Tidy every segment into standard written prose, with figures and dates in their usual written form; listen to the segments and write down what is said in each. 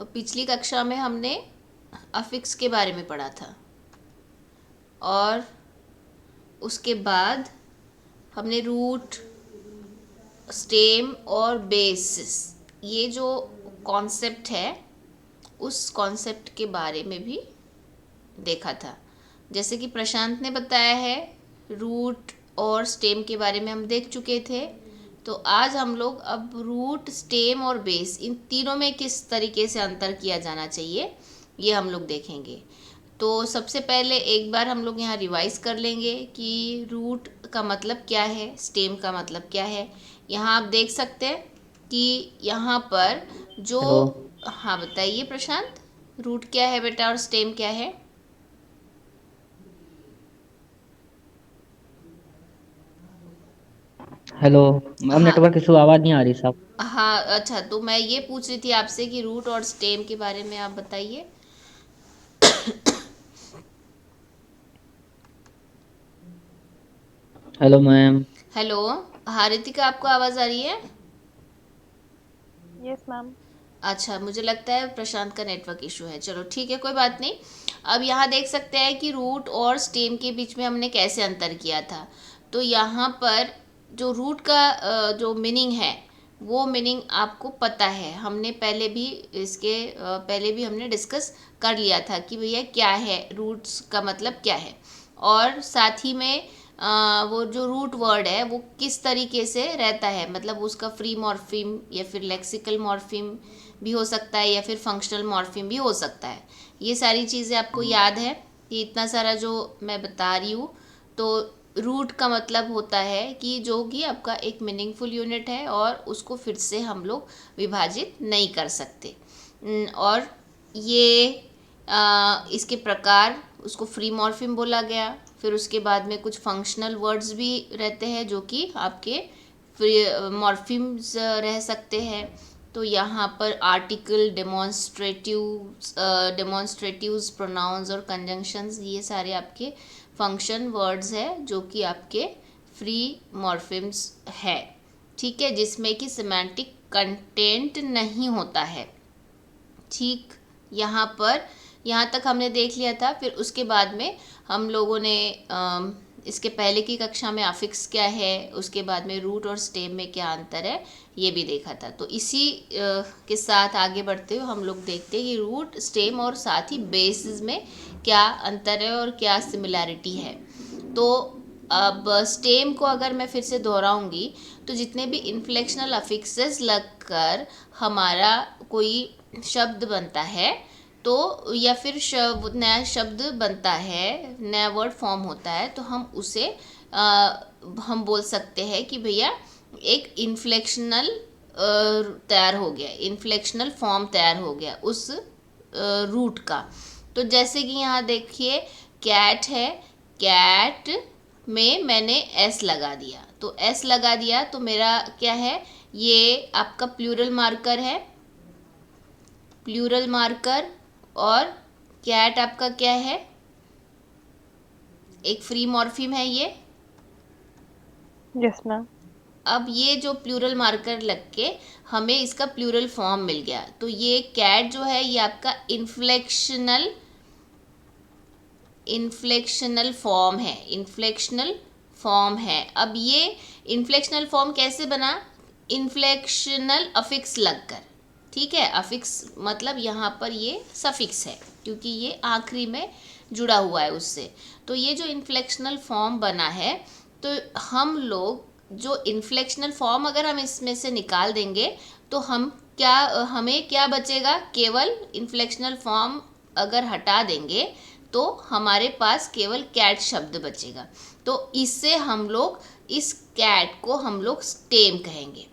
पिछली कक्षा में हमने अफिक्स के बारे में पढ़ा था और उसके बाद हमने रूट, स्टेम और बेसिस, ये जो कॉन्सेप्ट है उस कॉन्सेप्ट के बारे में भी देखा था। जैसे कि प्रशांत ने बताया है, रूट और स्टेम के बारे में हम देख चुके थे। तो आज हम लोग अब रूट, स्टेम और बेस, इन तीनों में किस तरीके से अंतर किया जाना चाहिए ये हम लोग देखेंगे। तो सबसे पहले एक बार हम लोग यहाँ रिवाइज कर लेंगे कि रूट का मतलब क्या है, स्टेम का मतलब क्या है। यहाँ आप देख सकते हैं कि यहाँ पर जो, हेलो। हाँ बताइए प्रशांत, रूट क्या है बेटा और स्टेम क्या है? हेलो मैम, हाँ नेटवर्क इशू, आवाज़ नहीं आ रही साहब। हाँ, अच्छा तो मैं ये पूछ रही थी आपसे कि रूट और स्टेम के बारे में आप बताइए। Hello ma'am. हेलो, हाँ रितिका, आपको आवाज़ आ रही है? Yes ma'am. अच्छा, मुझे लगता है प्रशांत का नेटवर्क इशू है। चलो ठीक है, कोई बात नहीं। अब यहाँ देख सकते हैं कि रूट और स्टेम के बीच में हमने कैसे अंतर किया था। तो यहाँ पर जो रूट का जो मीनिंग है वो मीनिंग आपको पता है, हमने पहले भी इसके पहले भी हमने डिस्कस कर लिया था कि भैया क्या है, रूट्स का मतलब क्या है। और साथ ही में वो जो रूट वर्ड है वो किस तरीके से रहता है, मतलब उसका फ्री मॉर्फिम या फिर लेक्सिकल मॉर्फिम भी हो सकता है या फिर फंक्शनल मॉर्फिम भी हो सकता है। ये सारी चीज़ें आपको याद है कि इतना सारा जो मैं बता रही हूँ। तो रूट का मतलब होता है कि जो कि आपका एक मीनिंगफुल यूनिट है और उसको फिर से हम लोग विभाजित नहीं कर सकते। और ये इसके प्रकार, उसको फ्री मॉर्फिम बोला गया। फिर उसके बाद में कुछ फंक्शनल वर्ड्स भी रहते हैं जो कि आपके फ्री मॉर्फिम्स रह सकते हैं। तो यहाँ पर आर्टिकल, डेमोन्स्ट्रेटिव्स, प्रोनाउंस और कंजंक्शंस, ये सारे आपके फंक्शन वर्ड्स है जो कि आपके फ्री मॉर्फिम्स है। ठीक है, जिसमें कि सिमेंटिक कंटेंट नहीं होता है। ठीक, यहाँ पर यहाँ तक हमने देख लिया था। फिर उसके बाद में हम लोगों ने इसके पहले की कक्षा में अफिक्स क्या है, उसके बाद में रूट और स्टेम में क्या अंतर है, ये भी देखा था। तो इसी के साथ आगे बढ़ते हुए हम लोग देखते हैं कि रूट, स्टेम और साथ ही बेसिस में क्या अंतर है और क्या सिमिलैरिटी है। तो अब स्टेम को अगर मैं फिर से दोहराऊंगी तो जितने भी इन्फ्लेक्शनल अफिक्सेस लगकर हमारा कोई शब्द बनता है, तो या फिर नया शब्द बनता है, नया वर्ड फॉर्म होता है, तो हम उसे हम बोल सकते हैं कि भैया एक इन्फ्लेक्शनल तैयार हो गया, इन्फ्लेक्शनल फॉर्म तैयार हो गया उस रूट का। तो जैसे कि यहाँ देखिए, कैट है, कैट में मैंने एस लगा दिया, तो एस लगा दिया तो मेरा क्या है, ये आपका प्लूरल मार्कर है, प्लूरल मार्कर। और कैट आपका क्या है, एक फ्री मॉर्फिम है ये। Yes ma'am. अब ये जो प्लूरल मार्कर लग के हमें इसका प्लूरल फॉर्म मिल गया, तो ये कैट जो है ये आपका इन्फ्लेक्शनल इन्फ्लेक्शनल फॉर्म है, इन्फ्लेक्शनल फॉर्म है। अब ये इन्फ्लेक्शनल फॉर्म कैसे बना, इन्फ्लेक्शनल अफिक्स लगकर। ठीक है, अफिक्स मतलब यहाँ पर ये सफिक्स है क्योंकि ये आखिरी में जुड़ा हुआ है उससे। तो ये जो इन्फ्लेक्शनल फॉर्म बना है, तो हम लोग जो इन्फ्लेक्शनल फॉर्म अगर हम इसमें से निकाल देंगे तो हम क्या, हमें क्या बचेगा, केवल इन्फ्लेक्शनल फॉर्म अगर हटा देंगे तो हमारे पास केवल कैट शब्द बचेगा। तो इससे हम लोग इस कैट को हम लोग स्टेम कहेंगे।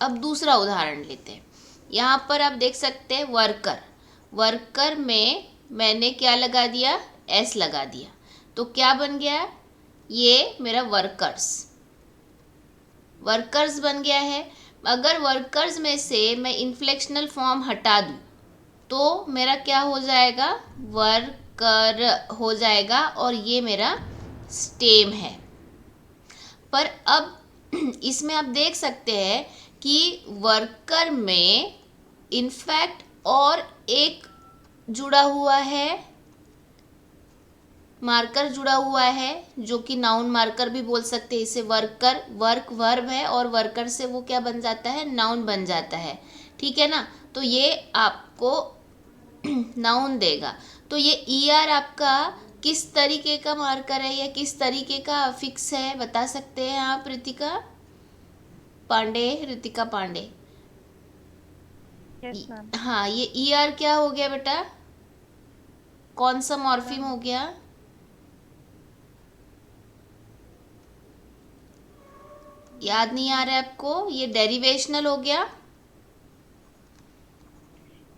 अब दूसरा उदाहरण लेते हैं। यहाँ पर आप देख सकते हैं वर्कर, वर्कर में मैंने क्या लगा दिया, एस लगा दिया, तो क्या बन गया, ये मेरा वर्कर्स, वर्कर्स बन गया है। अगर वर्कर्स में से मैं इन्फ्लेक्शनल फॉर्म हटा दूँ तो मेरा क्या हो जाएगा, वर्कर हो जाएगा और ये मेरा स्टेम है। पर अब इसमें आप देख सकते हैं कि वर्कर में इनफैक्ट और एक जुड़ा हुआ है, मार्कर जुड़ा हुआ है, जो कि नाउन मार्कर भी बोल सकते हैं इसे। वर्कर, वर्क वर्ब है और वर्कर से वो क्या बन जाता है, नाउन बन जाता है, ठीक है ना। तो ये आपको नाउन देगा। तो ये ER आपका किस तरीके का मार्कर है या किस तरीके का अफिक्स है, बता सकते हैं आप रितिका पांडे? Yes ma'am. हाँ, ये ER क्या हो गया बेटा, कौन सा मॉर्फिम हो गया? याद नहीं आ रहा है आपको? ये डेरिवेशनल हो गया।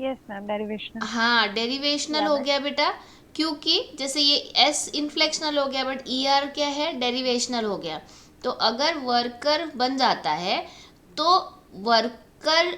Yes ma'am, derivational. हाँ, डेरिवेशनल हो गया बेटा, क्योंकि जैसे ये S इन्फ्लेक्शनल हो गया, बट ER क्या है, डेरिवेशनल हो गया। तो अगर वर्कर बन जाता है तो वर्कर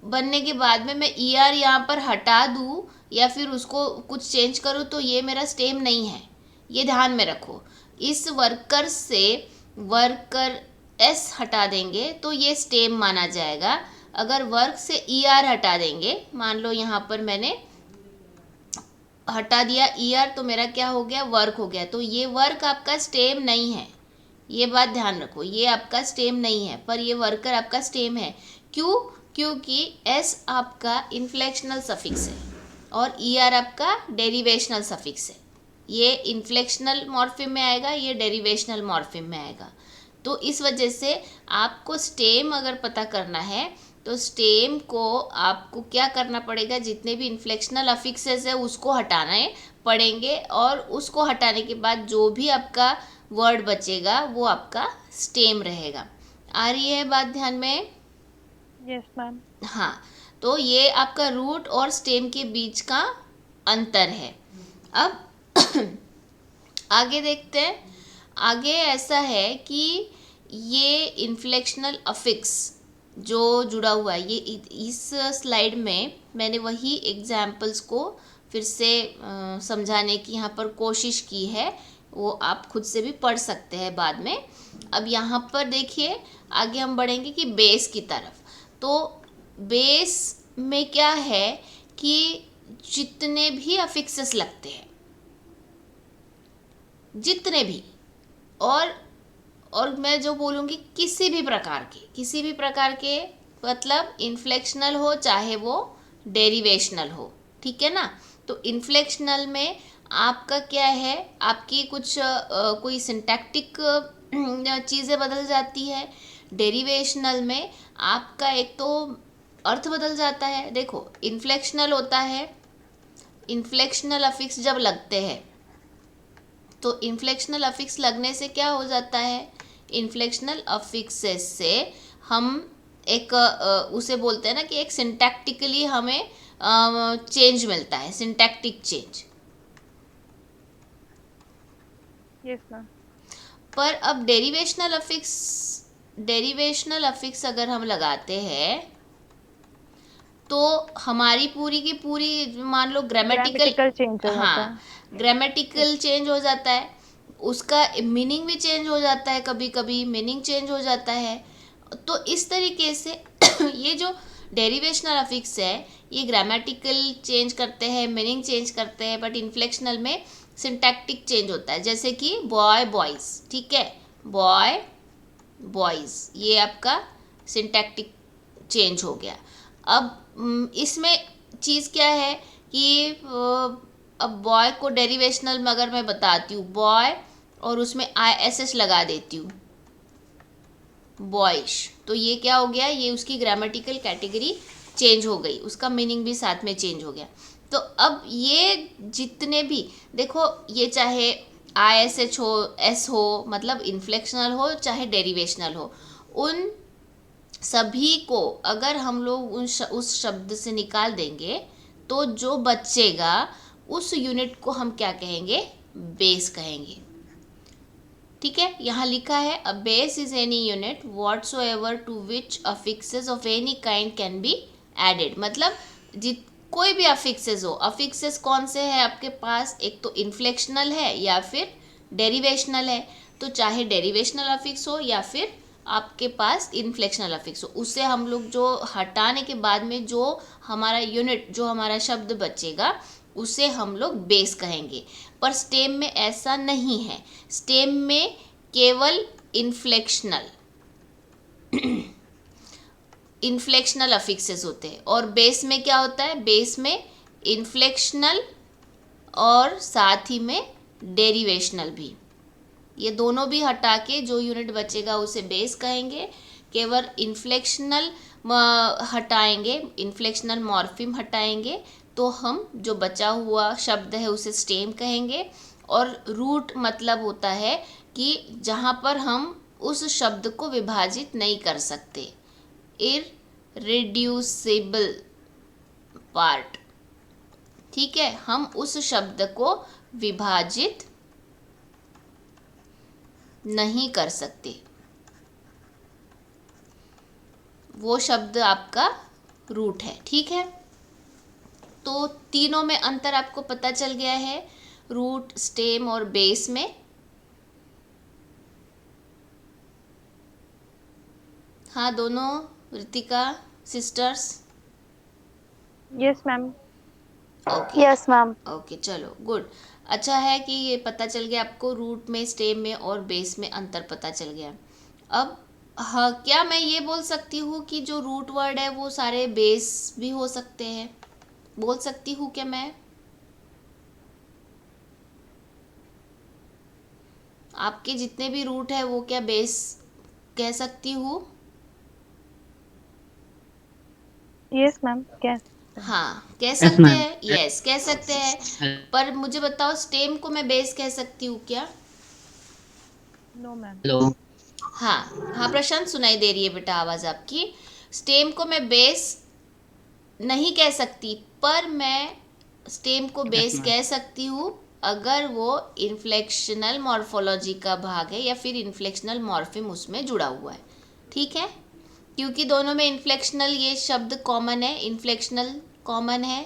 बनने के बाद में मैं ER यहाँ पर हटा दूँ या फिर उसको कुछ चेंज करूँ तो ये मेरा स्टेम नहीं है, ये ध्यान में रखो। इस वर्कर से वर्कर S हटा देंगे तो ये स्टेम माना जाएगा। अगर वर्क से ER हटा देंगे, मान लो यहाँ पर मैंने हटा दिया ER, तो मेरा क्या हो गया, वर्क हो गया। तो ये वर्क आपका स्टेम नहीं है, ये बात ध्यान रखो, ये आपका स्टेम नहीं है, पर ये वर्कर आपका स्टेम है। क्यों? क्योंकि S आपका इन्फ्लेक्शनल सफिक्स है और ER आपका डेरिवेशनल सफिक्स है। ये इन्फ्लेक्शनल मॉर्फिम में आएगा, ये डेरिवेशनल मॉर्फिम में आएगा। तो इस वजह से आपको स्टेम अगर पता करना है तो स्टेम को आपको क्या करना पड़ेगा, जितने भी इन्फ्लेक्शनल अफिक्सेस है उसको हटाने पड़ेंगे, और उसको हटाने के बाद जो भी आपका वर्ड बचेगा वो आपका स्टेम रहेगा। आ रही है बात ध्यान में? Yes ma'am. हाँ, तो ये आपका रूट और स्टेम के बीच का अंतर है। अब आगे देखते हैं। आगे ऐसा है कि ये इन्फ्लेक्शनल अफिक्स जो जुड़ा हुआ है, ये इस स्लाइड में मैंने वही एग्जाम्पल्स को फिर से समझाने की यहाँ पर कोशिश की है, वो आप खुद से भी पढ़ सकते हैं बाद में। अब यहाँ पर देखिए, आगे हम बढ़ेंगे कि बेस की तरफ। तो बेस में क्या है कि जितने भी अफिक्सेस लगते हैं, जितने भी, और मैं जो बोलूँगी किसी भी प्रकार के मतलब इन्फ्लेक्शनल हो चाहे वो डेरिवेशनल हो, ठीक है ना। तो इन्फ्लेक्शनल में आपका क्या है, आपकी कुछ कोई सिंटैक्टिक चीज़ें बदल जाती है। डेरिवेशनल में आपका एक तो अर्थ बदल जाता है। देखो, इन्फ्लेक्शनल होता है, इन्फ्लेक्शनल अफिक्स जब लगते हैं तो इन्फ्लेक्शनल अफिक्स लगने से क्या हो जाता है, इन्फ्लेक्शनल अफिक्सेस से हम एक उसे बोलते हैं ना कि एक सिंटैक्टिकली हमें चेंज मिलता है, सिंटैक्टिक चेंज। Yes ma'am. पर अब डेरिवेशनल अफिक्स अगर हम लगाते हैं तो हमारी पूरी की पूरी, मान लो ग्रामेटिकल चेंज हो जाता हाँ, है। ग्रामेटिकल चेंज हो जाता है, उसका मीनिंग भी चेंज हो जाता है, कभी कभी मीनिंग चेंज हो जाता है। तो इस तरीके से ये जो डेरिवेशनल अफिक्स है ये ग्रामेटिकल चेंज करते हैं, मीनिंग चेंज करते हैं, बट इन्फ्लेक्शनल में सिंटैक्टिक चेंज होता है। जैसे कि बॉय बॉयज़, ठीक है, बॉय बॉयज़, ये आपका सिंटैक्टिक चेंज हो गया। अब इसमें चीज़ क्या है कि अब बॉय को डेरिवेशनल में अगर मैं बताती हूँ बॉय और उसमें ISH लगा देती हूँ, बॉयश, तो ये क्या हो गया, ये उसकी ग्रामेटिकल कैटेगरी चेंज हो गई, उसका मीनिंग भी साथ में चेंज हो गया। तो अब ये जितने भी, देखो, ये चाहे ISH हो, S हो, मतलब इन्फ्लेक्शनल हो चाहे डेरिवेशनल हो, उन सभी को अगर हम लोग उस शब्द से निकाल देंगे तो जो बचेगा उस यूनिट को हम क्या कहेंगे, बेस कहेंगे। ठीक है, यहाँ लिखा है a base is any unit whatsoever to which affixes of any kind can be added. मतलब कोई भी अफिक्सेस हो, अफिक्सेस कौन से है आपके पास, एक तो इन्फ्लेक्शनल है या फिर डेरिवेशनल है। तो चाहे डेरिवेशनल अफिक्स हो या फिर आपके पास इन्फ्लेक्शनल अफिक्स हो, उससे हम लोग जो हटाने के बाद में जो हमारा यूनिट, जो हमारा शब्द बचेगा उसे हम लोग बेस कहेंगे। पर स्टेम में ऐसा नहीं है, स्टेम में केवल इन्फ्लेक्शनल इन्फ्लेक्शनल अफिक्सेस होते हैं। और बेस में क्या होता है, बेस में इन्फ्लेक्शनल और साथ ही में डेरिवेशनल भी, ये दोनों भी हटा के जो यूनिट बचेगा उसे बेस कहेंगे। केवल इन्फ्लेक्शनल हटाएंगे, इन्फ्लेक्शनल मॉर्फिम हटाएंगे तो हम जो बचा हुआ शब्द है उसे स्टेम कहेंगे। और रूट मतलब होता है कि जहाँ पर हम उस शब्द को विभाजित नहीं कर सकते, इररिड्यूसिबल पार्ट। ठीक है, हम उस शब्द को विभाजित नहीं कर सकते, वो शब्द आपका रूट है। ठीक है, तो तीनों में अंतर आपको पता चल गया है, रूट, स्टेम और बेस में। हाँ दोनों, Ritika sisters. Yes, ma'am. Okay yes ma'am. Okay, चलो गुड। अच्छा है कि ये पता चल गया आपको, रूट में, स्टेम में और बेस में अंतर पता चल गया। अब हाँ, क्या मैं ये बोल सकती हूँ कि जो रूट वर्ड है वो सारे बेस भी हो सकते हैं, बोल सकती हूँ क्या मैं? आपके जितने भी रूट है वो क्या बेस कह सकती हूँ? Yes, ma'am. Yes. हाँ कह यस सकते मैम। हैं, यस कह सकते हैं। पर मुझे बताओ, स्टेम को मैं बेस कह सकती हूँ क्या? No, ma'am. हेलो। हाँ हाँ प्रशांत, सुनाई दे रही है बेटा आवाज़ आपकी। स्टेम को मैं बेस नहीं कह सकती, पर मैं स्टेम को बेस कह सकती हूँ अगर वो इन्फ्लेक्शनल मॉर्फोलॉजी का भाग है या फिर इन्फ्लेक्शनल मॉर्फिम उसमें जुड़ा हुआ है। ठीक है, क्योंकि दोनों में इन्फ्लेक्शनल ये शब्द कॉमन है, इन्फ्लेक्शनल कॉमन है,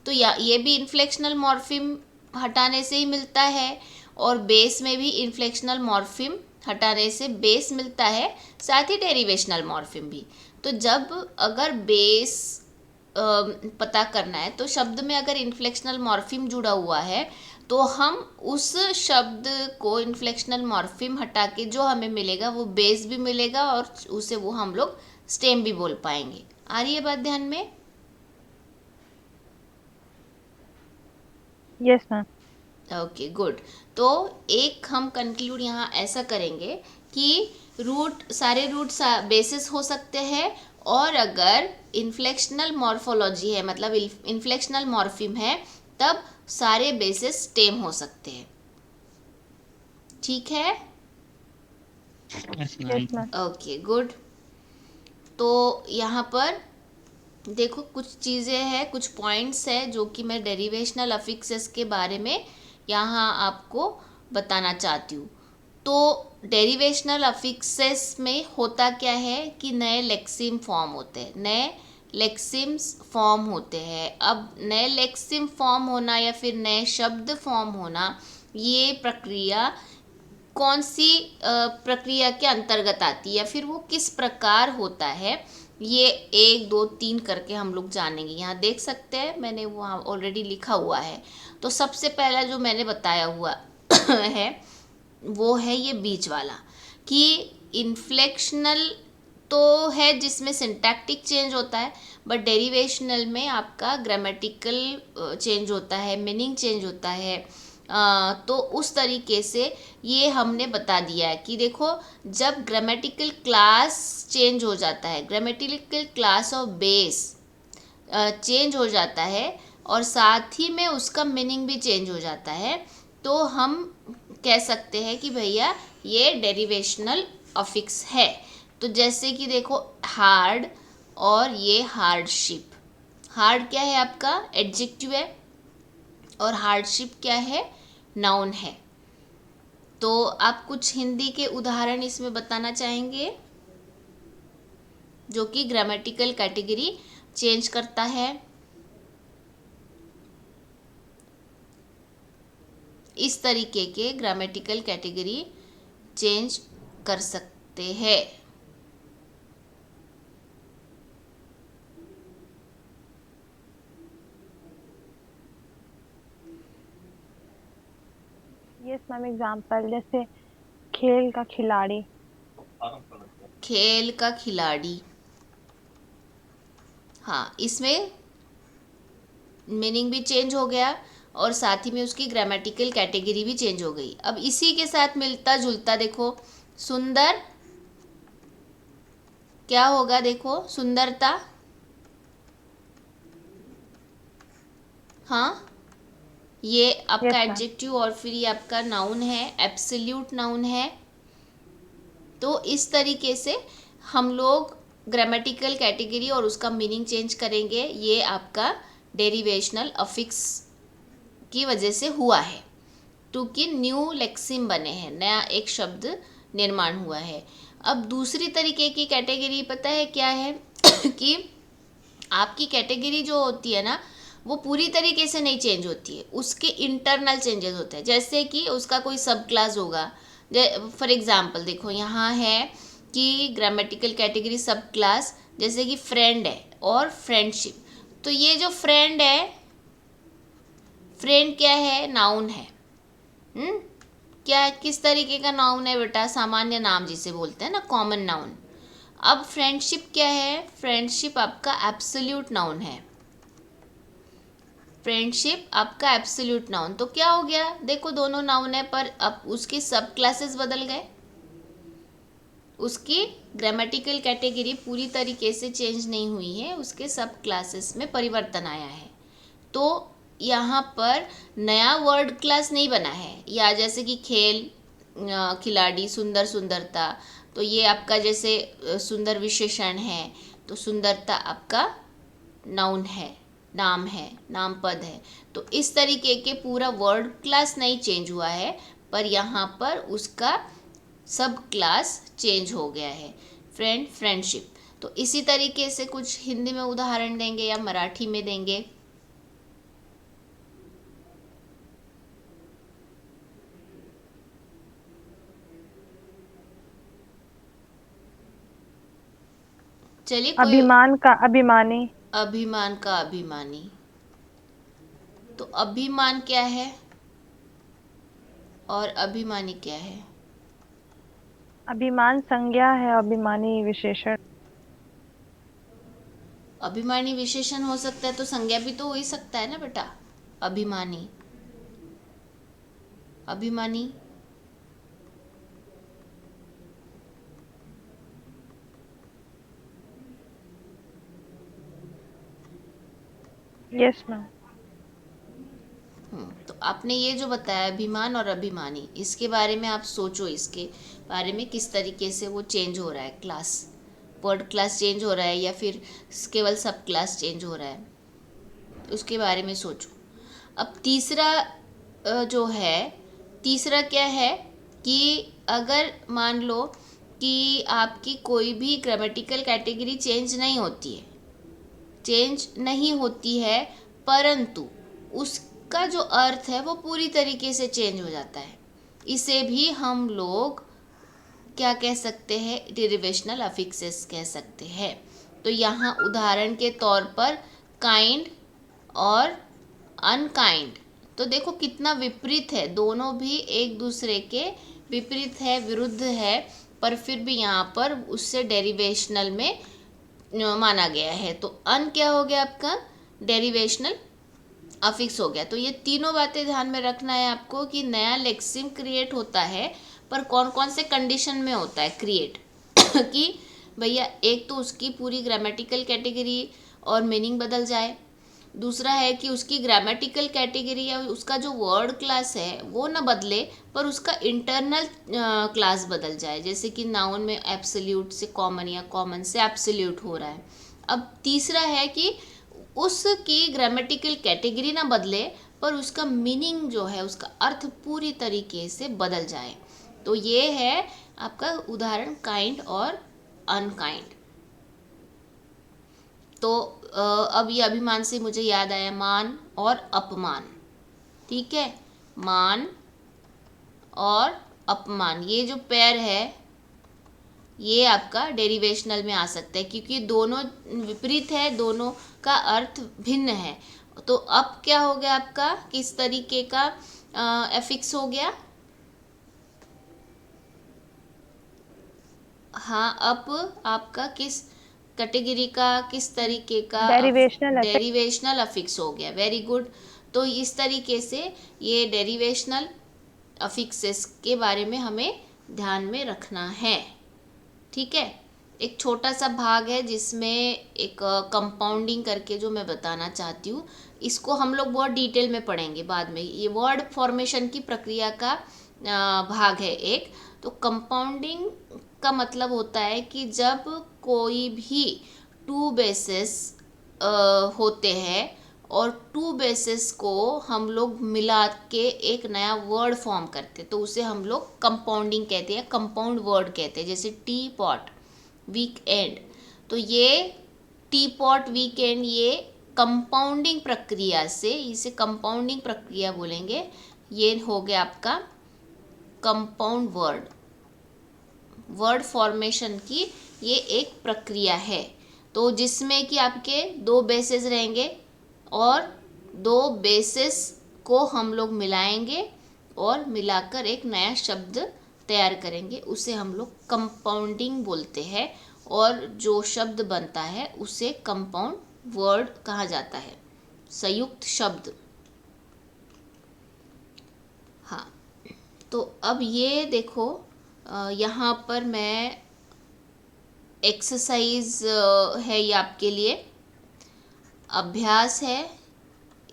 तो या ये भी इन्फ्लेक्शनल मॉर्फिम हटाने से ही मिलता है, और बेस में भी इन्फ्लेक्शनल मॉर्फिम हटाने से बेस मिलता है, साथ ही डेरिवेशनल मॉर्फिम भी। तो जब अगर बेस पता करना है तो शब्द में अगर इन्फ्लेक्शनल मॉर्फिम जुड़ा हुआ है तो हम उस शब्द को इन्फ्लेक्शनल मॉर्फिम हटा के जो हमें मिलेगा वो बेस भी मिलेगा, और उसे वो हम लोग स्टेम भी बोल पाएंगे। आ रही है बात ध्यान में? Yes, ma'am. Okay good. तो एक हम कंक्लूड यहाँ ऐसा करेंगे कि रूट, सारे रूट बेसिस हो सकते हैं, और अगर इन्फ्लेक्शनल मॉर्फोलॉजी है मतलब इन्फ्लेक्शनल मॉर्फिम है तब सारे बेसिस स्टेम हो सकते हैं। ठीक है, yes Yes, ma'am. ma'am. Okay good. तो यहाँ पर देखो कुछ चीज़ें हैं, कुछ पॉइंट्स है जो कि मैं डेरिवेशनल अफिक्सेस के बारे में यहाँ आपको बताना चाहती हूँ। तो डेरिवेशनल अफिक्सेस में होता क्या है कि नए लेक्सिम फॉर्म होते हैं, नए लेक्सिम्स फॉर्म होते हैं। अब नए लेक्सिम फॉर्म होना या फिर नए शब्द फॉर्म होना, ये प्रक्रिया कौन सी प्रक्रिया के अंतर्गत आती है या फिर वो किस प्रकार होता है, ये 1 2 3 करके हम लोग जानेंगे। यहाँ देख सकते हैं मैंने वहाँ ऑलरेडी लिखा हुआ है। तो सबसे पहला जो मैंने बताया हुआ है वो है ये बीच वाला, कि इन्फ्लेक्शनल तो है जिसमें सिंटैक्टिक चेंज होता है, बट डेरिवेशनल में आपका ग्रामेटिकल चेंज होता है, मीनिंग चेंज होता है। तो उस तरीके से ये हमने बता दिया है कि देखो, जब ग्रामेटिकल क्लास चेंज हो जाता है, grammatical class of base change हो जाता है और साथ ही में उसका मीनिंग भी चेंज हो जाता है, तो हम कह सकते हैं कि भैया ये डेरिवेशनल अफिक्स है। तो जैसे कि देखो, हार्ड और ये हार्डशिप। हार्ड क्या है आपका एडजेक्टिव है, और हार्डशिप क्या है, नाउन है। तो आप कुछ हिंदी के उदाहरण इसमें बताना चाहेंगे जो कि ग्रामेटिकल कैटेगरी चेंज करता है? इस तरीके के ग्रामेटिकल कैटेगरी चेंज कर सकते हैं। यस मैम, एग्जाम्पल जैसे खेल का खिलाड़ी। खेल का खिलाड़ी, हाँ, इसमें मीनिंग भी चेंज हो गया और साथ ही में उसकी ग्रामेटिकल कैटेगरी भी चेंज हो गई। अब इसी के साथ मिलता जुलता देखो, सुंदर क्या होगा, देखो सुंदरता, हाँ, ये आपका यस मैम। एडजेक्टिव और फिर ये आपका नाउन है, एब्सोल्यूट नाउन है। तो इस तरीके से हम लोग ग्रामेटिकल कैटेगरी और उसका मीनिंग चेंज करेंगे। ये आपका डेरिवेशनल अफिक्स की वजह से हुआ है, क्योंकि न्यू लेक्सिम बने हैं, नया एक शब्द निर्माण हुआ है। अब दूसरी तरीके की कैटेगरी पता है क्या है कि आपकी कैटेगरी जो होती है ना, वो पूरी तरीके से नहीं चेंज होती है, उसके इंटरनल चेंजेस होते हैं। जैसे कि उसका कोई सब क्लास होगा, फॉर एग्जांपल देखो यहाँ है कि ग्रामेटिकल कैटेगरी सब क्लास, जैसे कि फ्रेंड है और फ्रेंडशिप। तो ये जो फ्रेंड है, फ्रेंड क्या है, नाउन है। क्या किस तरीके का नाउन है बेटा, सामान्य नाम जिसे बोलते हैं ना, कॉमन नाउन। अब फ्रेंडशिप क्या है, फ्रेंडशिप आपका एब्सोल्यूट नाउन है। फ्रेंडशिप आपका एब्सोल्यूट नाउन, तो क्या हो गया, देखो दोनों नाउन है पर अब उसके सब क्लासेस बदल गए, उसकी ग्रामेटिकल कैटेगरी पूरी तरीके से चेंज नहीं हुई है, उसके सब क्लासेस में परिवर्तन आया है। तो यहाँ पर नया वर्ड क्लास नहीं बना है, या जैसे कि खेल खिलाड़ी, सुंदर सुंदरता, तो ये आपका जैसे सुंदर विशेषण है, तो सुंदरता आपका नाउन है, नाम है, नाम पद है। तो इस तरीके के पूरा वर्ड क्लास नहीं चेंज हुआ है, पर यहाँ पर उसका सब क्लास चेंज हो गया है, फ्रेंड, फ्रेंडशिप। तो इसी तरीके से कुछ हिंदी में उदाहरण देंगे या मराठी में देंगे। चलिए कोई, अभिमान का अभिमानी। अभिमान का अभिमानी, तो अभिमान क्या है और अभिमानी क्या है? अभिमान संज्ञा है, अभिमानी विशेषण। अभिमानी विशेषण हो सकता है तो संज्ञा भी तो हो ही सकता है ना बेटा, अभिमानी, अभिमानी। Yes ma'am. तो आपने ये जो बताया अभिमान और अभिमानी, इसके बारे में आप सोचो, इसके बारे में किस तरीके से वो चेंज हो रहा है, क्लास, वर्ड क्लास चेंज हो रहा है या फिर केवल सब क्लास चेंज हो रहा है, उसके बारे में सोचो। अब तीसरा जो है, तीसरा क्या है कि अगर मान लो कि आपकी कोई भी ग्रामेटिकल कैटेगरी चेंज नहीं होती है, चेंज नहीं होती है, परंतु उसका जो अर्थ है वो पूरी तरीके से चेंज हो जाता है, इसे भी हम लोग क्या कह सकते हैं, डेरिवेशनल अफिक्सेस कह सकते हैं। तो यहाँ उदाहरण के तौर पर काइंड और अनकाइंड, तो देखो कितना विपरीत है, दोनों भी एक दूसरे के विपरीत है, विरुद्ध है, पर फिर भी यहाँ पर उससे डेरिवेशनल में माना गया है। तो अन क्या हो गया आपका, डेरिवेशनल अफिक्स हो गया। तो ये तीनों बातें ध्यान में रखना है आपको कि नया लेक्सिम क्रिएट होता है, पर कौन कौन से कंडीशन में होता है क्रिएट कि भैया एक तो उसकी पूरी ग्रामेटिकल कैटेगरी और मीनिंग बदल जाए, दूसरा है कि उसकी ग्रामेटिकल कैटेगरी या उसका जो वर्ड क्लास है वो ना बदले, पर उसका इंटरनल क्लास बदल जाए, जैसे कि नाउन में एब्सोल्यूट से कॉमन या कॉमन से एब्सोल्यूट हो रहा है। अब तीसरा है कि उसकी ग्रामेटिकल कैटेगरी ना बदले, पर उसका मीनिंग जो है, उसका अर्थ पूरी तरीके से बदल जाए। तो ये है आपका उदाहरण काइंड और अनकाइंड। तो अब ये अभिमान से मुझे याद आया मान और अपमान, ठीक है, मान और अपमान, ये जो पेयर है ये आपका डेरिवेशनल में आ सकता है, क्योंकि दोनों विपरीत है, दोनों का अर्थ भिन्न है। तो अब क्या हो गया आपका, किस तरीके का एफिक्स हो गया, हाँ, अब आपका किस कैटेगरी का, किस तरीके का डेरिवेशनल अफिक्स। डेरिवेशनल अफिक्स हो गया। Very good. तो इस तरीके से ये डेरिवेशनल अफिक्सेस के बारे में हमें ध्यान में रखना है। ठीक है, एक छोटा सा भाग है जिसमें एक कंपाउंडिंग करके जो मैं बताना चाहती हूँ, इसको हम लोग बहुत डिटेल में पढ़ेंगे बाद में। ये वर्ड फॉर्मेशन की प्रक्रिया का भाग है एक। तो कंपाउंडिंग का मतलब होता है कि जब कोई भी टू बेसिस होते हैं और टू बेसिस को हम लोग मिला के एक नया वर्ड फॉर्म करते, तो उसे हम लोग कंपाउंडिंग कहते हैं, कंपाउंड वर्ड कहते हैं। जैसे टी पॉट, वीकेंड। तो ये टी पॉट, वीकेंड, ये कंपाउंडिंग प्रक्रिया से, इसे कंपाउंडिंग प्रक्रिया बोलेंगे। ये हो गया आपका कंपाउंड वर्ड फॉर्मेशन की ये एक प्रक्रिया है। तो जिसमें कि आपके दो बेसिस रहेंगे और दो बेसिस को हम लोग मिलाएंगे और मिलाकर एक नया शब्द तैयार करेंगे, उसे हम लोग कंपाउंडिंग बोलते हैं। और जो शब्द बनता है उसे कंपाउंड वर्ड कहा जाता है, संयुक्त शब्द। हाँ, तो अब ये देखो, यहाँ पर मैं एक्सरसाइज है, ये आपके लिए अभ्यास है।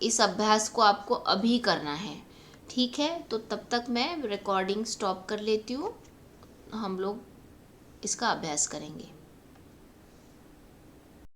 इस अभ्यास को आपको अभी करना है। ठीक है, तो तब तक मैं रिकॉर्डिंग स्टॉप कर लेती हूँ, हम लोग इसका अभ्यास करेंगे।